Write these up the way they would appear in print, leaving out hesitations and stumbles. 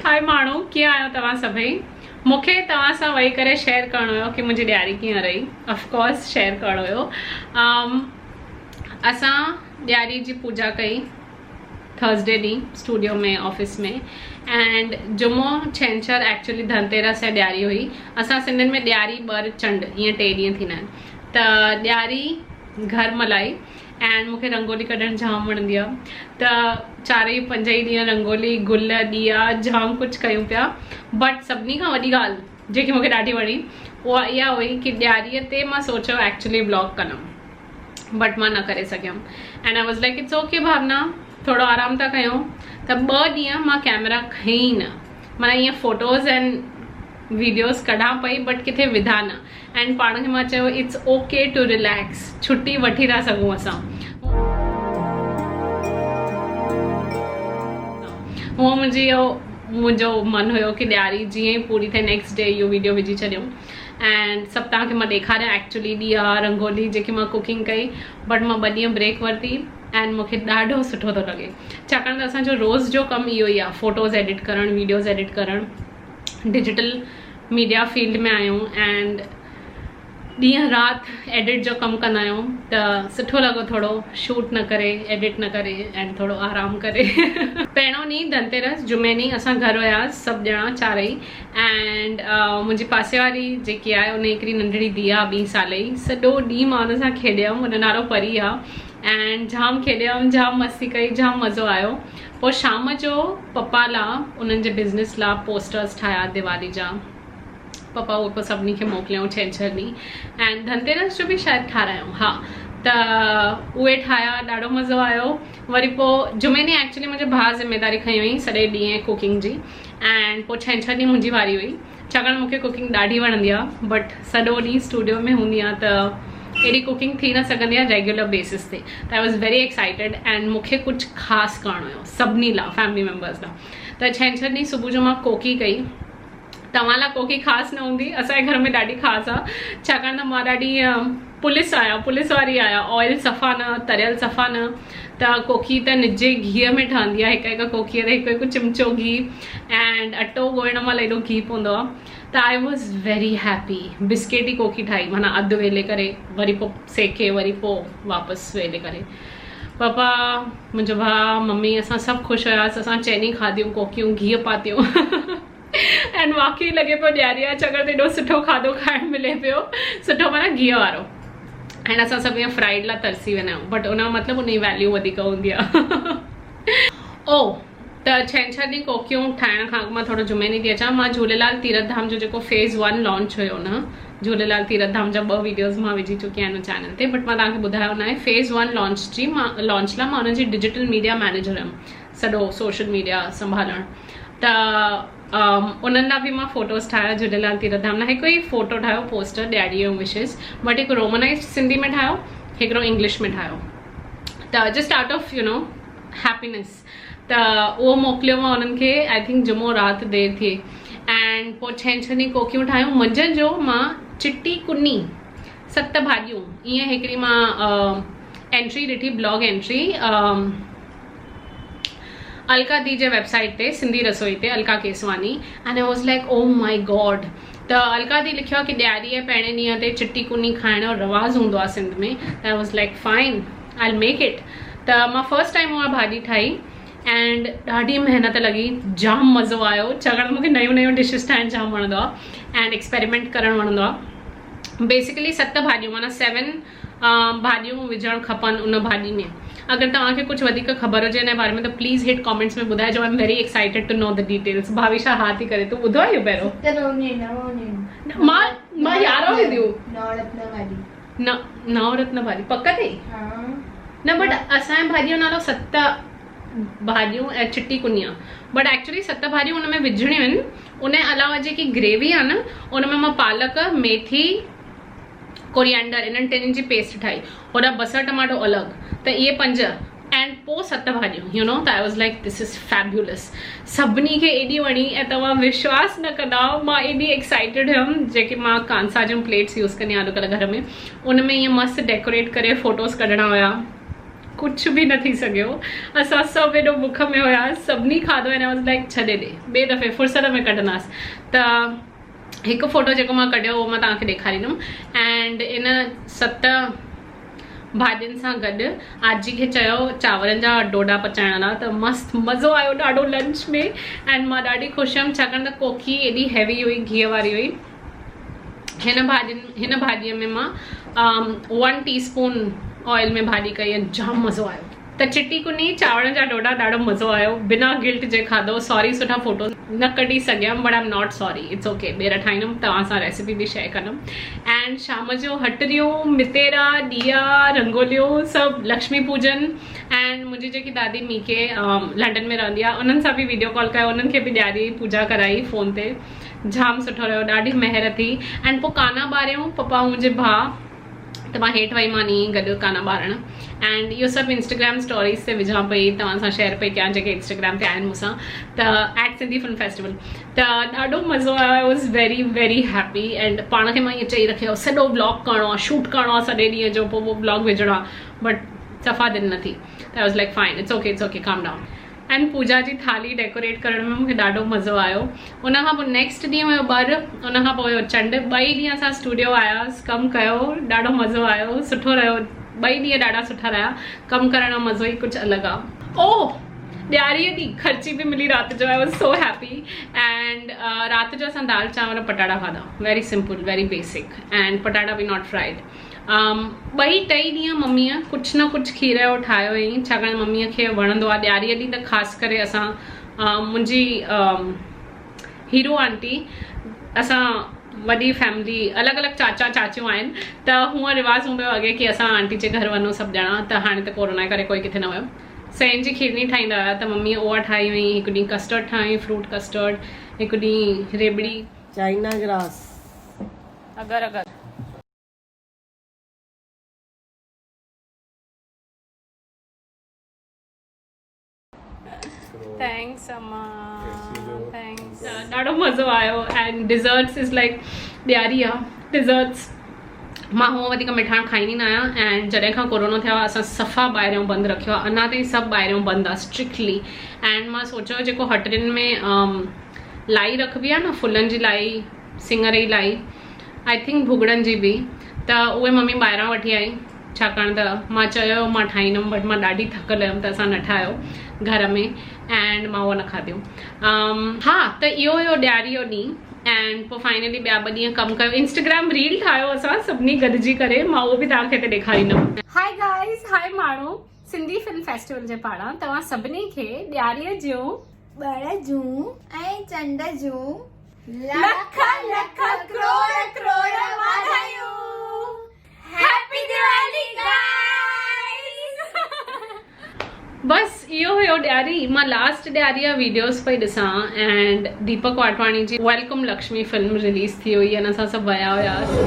हाय माण्हू, कीअं आहियो तव्हां सभई? मूंखे तव्हां सां वेही करे शेयर करणो हुयो कि मुंहिंजी ॾियारी कीअं रही। ऑफकोर्स शेयर करणो हुयो। असां ॾियारी जी पूजा कई थर्सडे ॾींहुं स्टूडियो में ऑफिस में, एंड जुमो छंछरु एक्चुअली धनतेरस ऐं ॾियारी हुई। असां सिंधियुनि में ॾियारी ॿर चंड ईअं 3 ॾींहं थींदा आहिनि। त ॾियारी घर मल्हाई एंड मूंखे रंगोली कढणु जाम वणंदी आहे। त 4-5 ॾींहं रंगोली, गुल, ॾिया जाम कुझु कयूं पिया। बट सभिनी खां वॾी ॻाल्हि जेकी मूंखे ॾाढी वणी उहा इहा हुई कि ॾियारीअ ते मां सोचियो एक्चुअली ब्लॉग कंदमि, बट मां न करे सघियमि। And I was like it's okay Bhavna, थोरो आराम था कयूं। त 2 ॾींहं मां कैमरा खई न, माना ईअं फोटोज़ एंड वीडियोस कढां पई बट किथे विधा न। एंड पाण खे मां चयो इट्स ओके टू रिलैक्स, छुट्टी वठी था सघूं असां। उहो मुंहिंजो मन हुयो कि ॾियारी जीअं ई पूरी थिए नेक्स्ट डे इहो वीडियो विझी छॾियूं। एंड सभु तव्हांखे मां ॾेखारियां एक्चुअली ॾिया रंगोली जेकी मां कुकिंग कई। बट मां 2 ॾींहं ब्रेक वरिती एंड मूंखे ॾाढो सुठो थो लॻे, छाकाणि त असांजो रोज़ जो कमु इहो ई आहे, फ़ोटोज़ एडिट करणु, वीडियोज़ एडिट करणु। डिजिटल मीडिया फील्ड में आहियूं एंड ॾींहं राति एडिट जो कमु कंदा आहियूं। त सुठो लॻो थोरो शूट न करे, एडिट न करे एंड थोरो आराम करे। पहिरियों ॾींहुं धनतेरस जुमे ॾींहुं असां घर वियासीं सभु ॼणा चारई। एंड मुंहिंजी पासे वारी जेकी आहे उन हिकिड़ी नंढड़ी धीउ आहे 2 साल जी। सॼो ॾींहुं मां हुन सां खेॾियमि, हुन नालो परी आहे। एंड जाम खेॾियमि, जाम मस्ती कई, जाम मज़ो आयो। पोइ शाम जो पप्पा लाइ उन्हनि जे बिज़नेस लाइ पोस्टर्स ठाहिया दिवाली जा। पप्पा उहो सभिनी खे मोकिलियऊं छंछरु ॾींहुं। एंड धनतेरस जो बि शायदि ठारायूं, हा। त उहे ठाहिया, ॾाढो मज़ो आयो। वरी पोइ जुमे ॾींहुं एक्चुअली मुंहिंजे भाउ ज़िम्मेदारी खई हुई सॼे ॾींहुं कुकिंग जी। एंड पोइ छंछरु ॾींहुं मुंहिंजी वारी हुई, छाकाणि मूंखे कुकिंग ॾाढी वणंदी आहे। बट सॼो ॾींहुं स्टूडियो में हूंदी आहे त अहिड़ी कुकिंग थी न सघंदी आहे रेगुलर बेसिस ते। त I was very excited and मूंखे कुझु ख़ासि करणो हुयो सभिनी लाइ, फैमिली मेम्बर्स लाइ। त छंछरु ॾींहुं सुबुह जो मां कोकी कई। तव्हां लाइ कोकी ख़ासि न हूंदी, असांजे घर में ॾाढी ख़ासि आहे, छाकाणि त मां ॾाढी पुलिस वारी आहियां। ऑयल सफ़ा न, तरियल सफ़ा न। त कोकी त निजे घीअ में ठहंदी आहे, हिकु कोकीअ ते हिकु चिमचो घी। एंड अटो ॻोइण महिल एॾो घी पवंदो आहे। त I was very happy. Biscuit जी कोकी ठाही, माना अधु वेले करे, वरी पोइ सेके, वरी पोइ वापसि वेले करे। पप्पा, मुंहिंजो भाउ, मम्मी, असां सभु ख़ुशि हुयासीं। असां चइनी खाधियूं कोकियूं, घीअ पातियूं। एंड वाकई लॻे पियो ॾियारी आहे, छाकाणि त एॾो सुठो खाधो खाइणु मिले पियो, सुठो माना घीअ वारो। एंड असां सभु ईअं फ्राइड लाइ तरसी वेंदा आहियूं, बट उन जो मतिलबु उन जी वैल्यू वधीक हूंदी आहे। ओ त छंछरु ॾींहुं कोकियूं ठाहिण खां अॻु मां थोरो जुमे ॾींहुं थी अचां। मां झूलेलाल तीरथ धाम जो जेको फेज़ 1 लॉन्च हुयो न, झूलेलाल तीरथ धाम जा 2 वीडियोज़ मां विझी चुकी आहियां चैनल ते, बट मां तव्हांखे ॿुधायो न आहे। फेज़ 1 लॉन्च लाइ मां हुनजी डिजिटल मीडिया मैनेजर हुयमि, सॼो सोशल मीडिया संभालणु। त उन्हनि लाइ बि मां फ़ोटोज़ ठाहिया झूलेलाल तीरथ धाम लाइ। हिकु ई फ़ोटो ठाहियो पोस्टर ॾियारी जो विशेस, बट हिकु रोमनाइज़ सिंधी में ठाहियो, हिकिड़ो इंग्लिश में ठाहियो। त जस्ट आउट ऑफ हैप्पीनेस। त उहो मोकिलियो मां उन्हनि खे, आई थिंक जुमो राति देरि थिए। एंड पोइ छंछरु ॾींहुं कोकियूं ठाहियूं। मंझंदि जो मां चिटी कुनी 7 भाॼियूं, ईअं हिकिड़ी मां एंट्री ॾिठी, ब्लॉग एंट्री अलका दी जे वेबसाइट ते, सिंधी रसोई ते, Alka Keswani. And I was like oh my God. त अलका दी लिखियो आहे कि ॾियारी जे पहिरें ॾींहं ते चिटी कुनी खाइण जो रवाज़ हूंदो आहे सिंध में। त I was like fine, I will make it. त मां फर्स्ट टाइम उहा भाॼी ठाही एंड ॾाढी महिनत लॻी, जाम मज़ो आयो, छाकाणि मूंखे नयूं डिशिस ठाहिणु जाम वणंदो आहे एंड एक्सपेरिमेंट करणु वणंदो आहे। बेसिकली 7 भाॼियूं, माना 7 भाॼियूं विझणु खपनि उन भाॼी में। अगर तव्हांखे कुछ वधीक ख़बर हुजे हिन बारे में त प्लीज़ हिट कमेंट्स में ॿुधाइजो। आई am very excited to know the details. Bhavisha हा थी करे, तूं ॿुधो आहे इहो पहिरियों? मां 11 विधियूं। नवरत्न भाॼी पक थी न, बट असांजे भाॼीअ जो नालो 7 भाॼियूं ऐं चिटी कुनी आहे। बट एक्चुअली 7 भाॼियूं हुन में विझणियूं आहिनि। उन अलावा जेकी ग्रेवी आहे न, उन में मां पालक, मेथी, कोरिएंडर, इन्हनि 3 जी पेस्ट ठाही। होॾा बसर टमाटो अलॻि। त इहे 5 एंड पोइ 7 भाॼियूं, त I was like this is fabulous. सभिनी खे एॾी वणी ऐं तव्हां विश्वास न कंदा, मां एॾी एक्साइटेड हुयमि। जेके मां कांसा जूं प्लेट्स यूज़ कंदी आहियां अॼुकल्ह घर में, उन में ईअं मस्तु डेकोरेट करे फ़ोटोज़ कढणा हुया। कुछ भी न थी सघियो। असां सभु एॾो बुख में हुयासीं, सभिनी खाधो ऐं वाज लाइक छॾे ॾे, ॿिए दफ़े फुर्सत में कढंदासीं। त हिकु फोटो जेको मां कढियो उहो मां तव्हांखे ॾेखारींदुमि। एंड इन 7 भाॼियुनि सां गॾु आजी खे चयो चांवरनि जा डोडा पचाइण लाइ, त मस्तु मज़ो आयो ॾाढो लंच में। एंड मां ॾाढी ख़ुशि हुयमि छाकाणि त कोकी एॾी हैवी हुई, घीअ वारी हुई। हिन भाॼीअ में मां 1 टीस्पून ऑयल में भाॼी कई ऐं जाम मज़ो आयो। त चिटी कुनी चांवरनि जा डोडा ॾाढो मज़ो आयो, बिना गिल्ट जे खाधो। सॉरी सुठा फोटो न कढी सघियमि, but I am not sorry, it's okay. ॿीहर ठाहींदमि, तव्हां सां रेसिपी बि शेयर कंदमि। एंड शाम जो हटरियूं, मितेरा, ॾिया, रंगोलियूं, सभु लक्ष्मी पूजन। एंड मुंहिंजी जेकी दादी मीके लंडन में रहंदी आहे, उन्हनि सां बि वीडियो कॉल कयो, उन्हनि खे बि ॾियारी पूजा कराई फ़ोन ते। जाम सुठो रहियो, ॾाढी महिर थी। एंड पोइ काना ॿारियूं पप्पा मुंहिंजे भाउ, त मां हेठि वई मां नी गॾु काना ॿारण। एंड इहो सभु इंस्टाग्राम स्टोरीज़ ते विझां पई, तव्हां सां शेयर पई कयां जेके इंस्टाग्राम ते आहिनि मूंसां। त @ सिंधी फिल्म फेस्टिवल, त ॾाढो मज़ो आयो। I was very very happy. And पाण खे मां इहो चई रखियो सॼो ब्लॉग करिणो आहे, शूट करिणो आहे सॼे ॾींहं जो, पोइ उहो ब्लॉग विझणो आहे, बट सफ़ा दिलि न थी। त I was like fine, it's okay calm down. And पूजा जी थाली डेकोरेट करण में मूंखे ॾाढो मज़ो आयो। उनखां पोइ नेक्स्ट ॾींहुं हुयो ॿर, उनखां पोइ हुयो चंड। 2 ॾींहं असां स्टूडियो आयासीं, कमु कयो, ॾाढो मज़ो आयो, सुठो रहियो। 2 ॾींहं ॾाढा सुठा रहिया, कमु करण जो मज़ो ई कुझु अलॻि आहे। ओह ॾियारीअ ॾींहुं ख़र्ची बि मिली राति जो, I was so happy. And राति जो असां दाल चांवर पटाटा खाधा, very simple, very basic. And पटाटा बि नॉट फ्राइड। 2-3 ॾींहं मम्मीअ कुझु न कुझु खीर जो ठाहियो हुई, छाकाणि मम्मीअ खे वणंदो आहे। ॾियारीअ ॾींहुं त ख़ासि करे असां मुंहिंजी हीरो आंटी, असां वॾी फैमिली, अलॻि अलॻि चाचा चाचियूं आहिनि, त हूअं रिवाज़ हूंदो अॻे की असां आंटी जे घर वञूं सभु ॼणा। त हाणे त कोरोना जे करे कोई किथे न वियो। सैन जी खीरनी ठाहींदा हुआ, त मम्मीअ उहा ठाही हुई। हिकु ॾींहुं कस्टर्ड ठाही, फ्रूट कस्टर्ड, हिकु ॾींहुं रेबड़ी, चाइना ग्रास, अगर थैंक्स अम्मा, थैंक्स। ॾाढो मज़ो आयो। एंड डिज़र्ट्स इज़ लाइक ॾियारी आहे, डिज़र्ट्स मां हूअं वधीक मिठाण खाईंदी न आहियां। एंड जॾहिं खां कोरोना थियो आहे असां सफ़ा ॿाहिरियों बंदि रखियो आहे, अञा ताईं सभु ॿाहिरियों बंदि आहे स्ट्रिक्टली। एंड मां सोचियो जेको हटरियुनि में लाई रखबी आहे न, फुलनि जी लाई, सिङर जी लाई, आई थिंक भुॻड़नि जी बि, त उहे मम्मी ॿाहिरां वठी आई, छाकाणि त मां चयो मां ठाहींदमि, बट मां ॾाढी थकल हुयमि त असां न ठाहियो घर में। एंड मां उहो न खाधियूं। हा, त इहो हुयो ॾियारी जो ॾींहुं। एंड पोइ फाइनली ॿिया 2 ॾींहं कमु कयो, इंस्टाग्राम रील ठाहियो असां सभिनी गॾिजी करे, मां उहो बि तव्हांखे हिते ॾेखारींदमि। हाय गाइस, हाय माण्हू, सिंधी फिल्म फेस्टिवल जे पारां तव्हां सभिनी खे ॾियारीअ जूं, ॿर जूं ऐं चंड जूं लख लख करोड़ करोड़ वाधायूं। Happy Diwali guys. बस इहो हुयो ॾियारी। मां लास्ट ॾियारी जा वीडियोस पई ॾिसां, and Deepak Vatwani ji welcome Lakshmi film release थी हुई, ऐं असां सभु विया हुयासीं।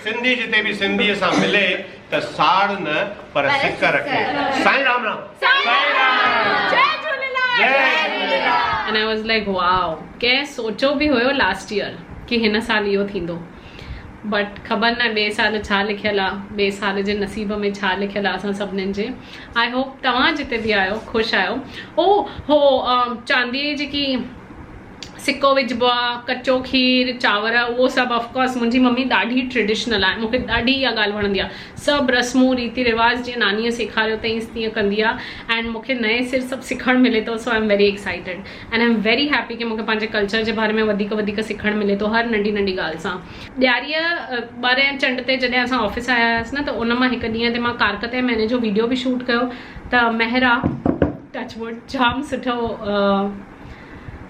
सिंधी जिते भी सिंधी सां मिले त साड़ न पर सिक रखे। साईं राम राम, साईं राम, जय झूलेलाल, जय Jhulelal. And I was like wow, कंहिं सोचो बि हुयो लास्ट ईयर कि हिन साल इहो थींदो, बट ख़बर न ॿिए साल छा लिखियल आहे, ॿिए साल जे नसीब में छा लिखियल आहे असां सभिनीनि जे। आई होप तव्हां जिते बि आहियो ख़ुशि आहियो। ओ हो चांदीअ जी जेकी सिक्को विझबो आहे, कचो खीर, चांवर, उहो सभु ऑफकोर्स मुंहिंजी मम्मी ॾाढी ट्रेडिशनल आहे, मूंखे ॾाढी इहा ॻाल्हि वणंदी आहे। सभु रस्मूं रीति रिवाज जीअं नानीअ सेखारियो अथईं तीअं कंदी आहे एंड मूंखे नए सिर सभु सिखणु मिले थो। So I am very excited and I am very happy कि मूंखे पंहिंजे कल्चर जे बारे में वधीक वधीक सिखणु मिले थो हर नंढी नंढी ॻाल्हि सां। ॾियारीअ 12 चंड ते जॾहिं असां ऑफिस आया हुआसीं न, त उन मां हिकु ॾींहं ते मां कारकते महीने जो वीडियो बि शूट कयो। त महिरा टचवुड जाम सुठो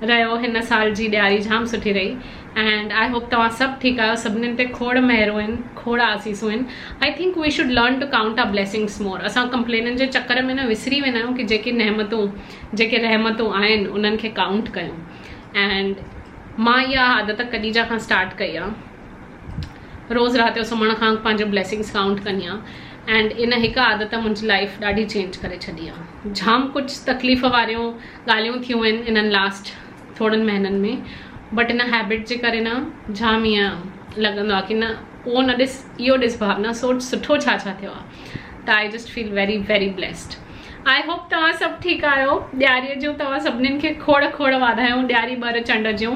रहियो, हिन साल जी ॾियारी जाम सुठी रही एंड आई होप तव्हां सभु ठीकु आहियो, सभिनीनि ते खोड़ महिरूं आहिनि, खोड़ आसीसूं आहिनि। I think we should learn to count our blessings more. असां कंप्लेननि जे चक्कर में न विसरी वेंदा आहियूं कि जेके नेमतूं जेके रहमतूं आहिनि उन्हनि खे काउंट कयूं। एंड मां इहा आदत कॾहिं जा खां स्टार्ट कई आहे, रोज़ राति जो सुम्हण खां पंहिंजो ब्लेसिंग्स काउंट कंदी आहियां एंड इन हिकु आदत मुंहिंजी लाइफ ॾाढी चेंज करे छॾी आहे। जाम कुझु तकलीफ़ वारियूं ॻाल्हियूं थियूं आहिनि इन्हनि लास्ट थोड़नि महीननि में, बट इन हैबिट जे करे न जाम ईअं लॻंदो आहे कि न उहो न ॾिस, इहो ॾिस भावना, सोच सुठो छा छा थियो आहे। त I just feel very very blessed. I hope तव्हां सभु ठीकु आहियो। ॾियारीअ जूं तव्हां सभिनीनि खे खोड़ खोड़ वाधायूं, ॾियारी 12 चंड जूं।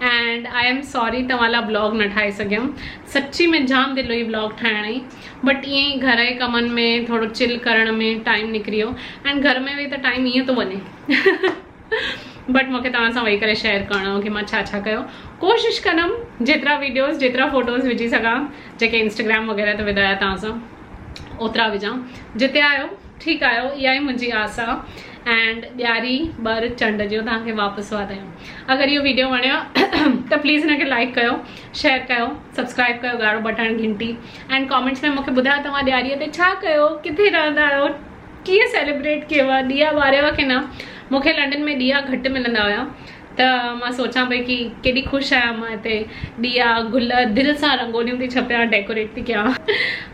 एंड आई एम सॉरी तव्हां लाइ ब्लॉग न ठाहे सघियमि, सची में जाम दिलि हुई ब्लॉग ठाहिण जी, बट ईअं ई घर जे कमनि में थोरो चिल करण में टाइम निकिरी वियो एंड घर में वेही त टाइम ईअं थो वञे बट मूंखे तव्हां सां वेही करे शेयर करणो कि मां छा छा कयो। कोशिशि कंदमि जेतिरा वीडियोज़ जेतिरा फ़ोटोज़ विझी सघां, जेके इंस्टाग्राम वग़ैरह ते विधाया तव्हां सां, ओतिरा विझां। जिते आहियो ठीकु आहियो, इहा ई मुंहिंजी आस आहे। एंड ॾियारी 12 चंड जो तव्हांखे वापसि वाधायूं। अगरि इहो वीडियो वणियो त प्लीज़ हिनखे लाइक कयो, शेयर कयो, सब्सक्राइब कयो, ॻाढ़ो बटन घंटी एंड कॉमेंट्स में मूंखे ॿुधायो तव्हां ॾियारीअ ते छा कयो, किथे रहंदा आहियो, कीअं सेलिब्रेट कयो आहे, ॾीआ ॿारियव की न। मूंखे लंडन में ॾीआ घटि मिलंदा हुया, त मां सोचां पई कि केॾी ख़ुशि आहियां मां हिते, ॾीआ गुल दिलि सां रंगोलियूं थी छपियां, डेकोरेट थी कयां।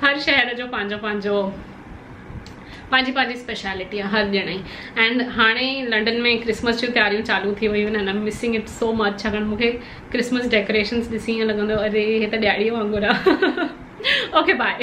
हर शहर जो पंहिंजो पंहिंजो पंहिंजी पंहिंजी स्पेशलिटी आहे हर ॼणे। एंड हाणे लंडन में क्रिसमस जूं तयारियूं चालू थी वियूं आहिनि, I am missing it so much, छाकाणि मूंखे क्रिसमस डेकोरेशन्स ॾिसी ईअं लॻंदो अरे हे त ॾियारीअ वांगुरु आहे। Okay by.